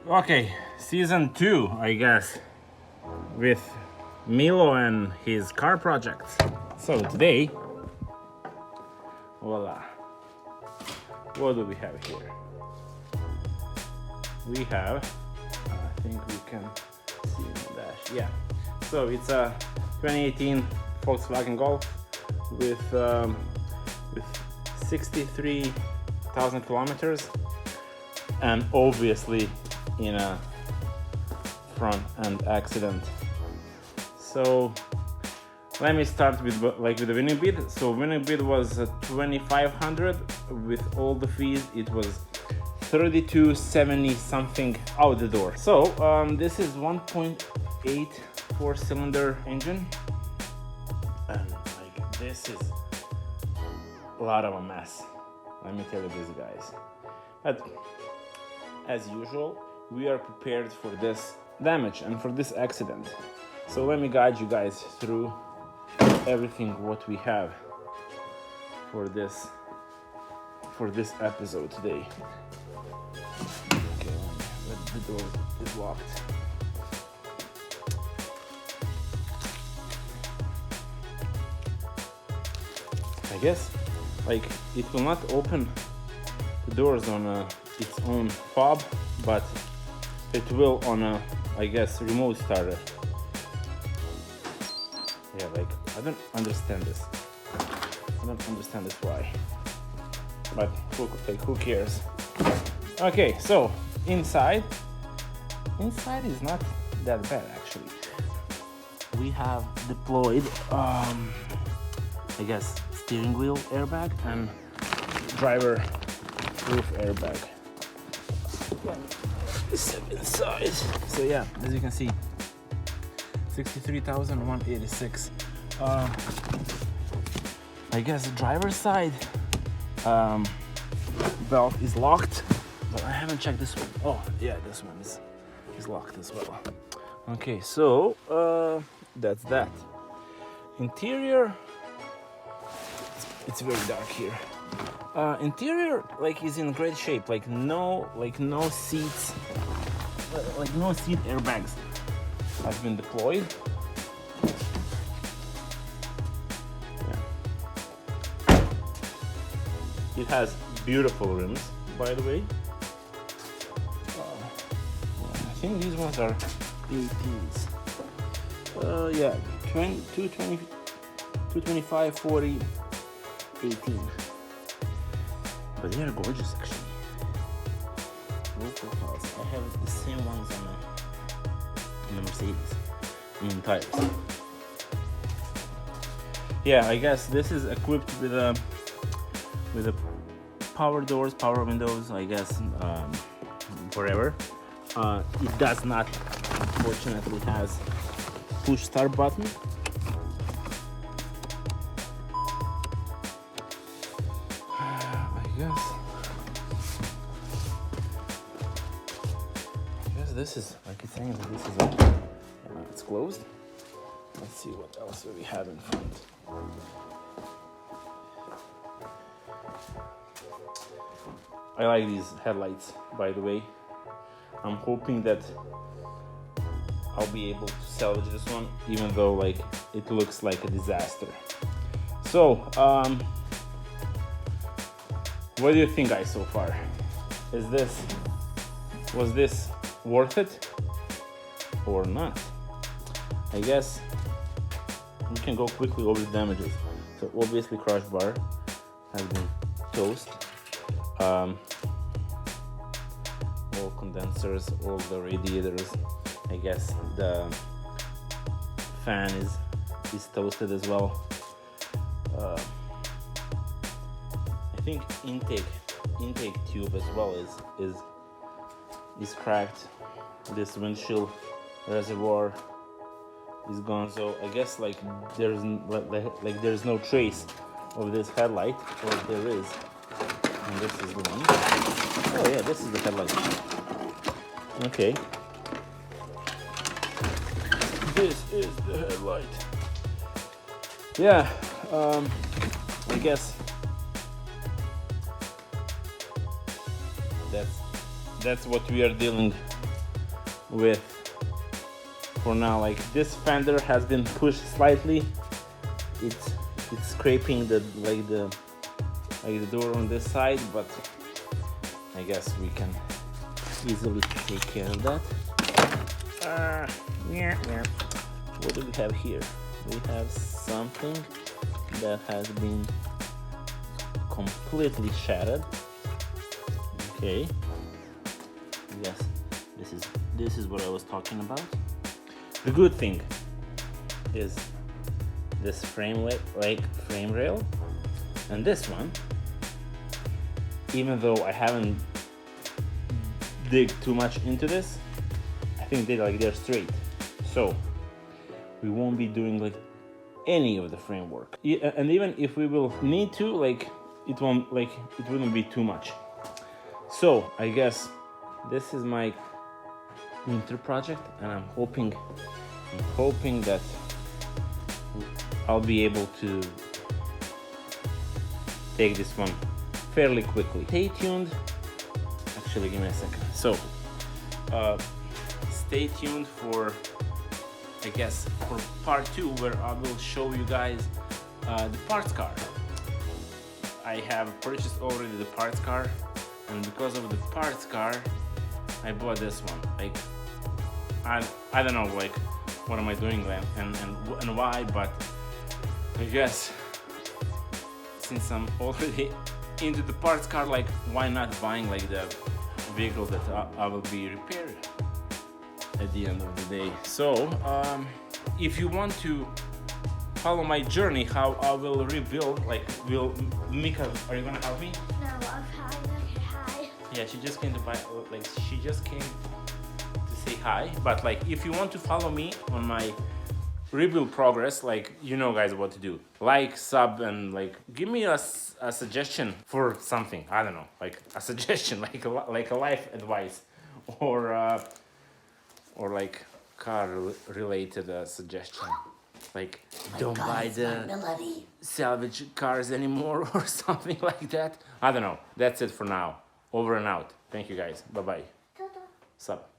Okay, season 2, I guess, with Milo and his car projects. So today, voila, what do we have here? We have, I think we can see in the dash, yeah. So it's a 2018 Volkswagen Golf with 63,000 kilometers, and obviously in a front end accident. So let me start with the winning bid. So winning bid was 2,500 with all the fees. It was 3270 something out the door. So this is 1.8 4-cylinder engine, and like this is a lot of a mess. Let me tell you this, guys. But as usual, we are prepared for this damage and for this accident. So let me guide you guys through everything what we have for this episode today. Okay, the door is locked. I guess like it will not open the doors on its own fob, but it will on a, I guess, remote starter. Yeah, like I don't understand this. I don't understand this why. But who cares? Okay, so inside is not that bad actually. We have deployed I guess steering wheel airbag and driver roof airbag. Step inside. So yeah, as you can see, 63,186. I guess the driver's side belt is locked, but I haven't checked this one. Oh yeah, this one is locked as well. Okay, so that's that. Interior, it's very dark here. Interior like is in great shape. Like no seats, like no seat airbags have been deployed. Yeah. It has beautiful rims, by the way. I think these ones are 18s. Yeah, 225, 40, 18. But they are gorgeous actually. Low profiles. I have the same ones on the Mercedes tires. Yeah, I guess this is equipped with a power doors, power windows, I guess, whatever. It does not, unfortunately, has push start button. I guess this is, like it's saying that this is it's closed. Let's see what else we have in front. I like these headlights, by the way. I'm hoping that I'll be able to salvage this one, even though like it looks like a disaster. So, what do you think, guys, so far? Was this worth it or not? I guess we can go quickly over the damages. So obviously crush bar has been toast. All condensers, all the radiators. I guess the fan is toasted as well. I think intake tube as well is cracked. This windshield reservoir is gone. So I guess like there's no trace of this headlight, or there is. And this is the one. Oh yeah, this is the headlight. Okay. This is the headlight. Yeah, I guess that's what we are dealing with, for now, like this fender has been pushed slightly. It's scraping the door on this side, but I guess we can easily take care of that. Yeah. What do we have here? We have something that has been completely shattered. Okay. Yes, this is what I was talking about. The good thing is this frame rail, and this one, even though I haven't dig too much into this, I think they're straight, so we won't be doing like any of the framework. And even if we will need to, like it wouldn't be too much. So I guess this is my winter project, and I'm hoping that I'll be able to take this one fairly quickly. Stay tuned. Actually, give me a second. So, stay tuned for, I guess, for part 2, where I will show you guys the parts car. I have purchased already the parts car, and because of the parts car, I bought this one. Like, I don't know, like, what am I doing then, and why? But I guess since I'm already into the parts car, like, why not buying like the vehicle that I will be repairing at the end of the day. So if you want to follow my journey, how I will rebuild, like, Mika, are you gonna help me? No, I'm fine. Okay, hi. Yeah, she just came to say hi. But like, if you want to follow me on my rebuild progress, like, you know guys what to do. Like, sub, and like give me a suggestion for something. I don't know, like a suggestion, like a life advice, or like car related suggestion, like don't buy the salvage cars anymore or something like that. I don't know. That's it for now. Over and out. Thank you guys. Bye bye. Sup.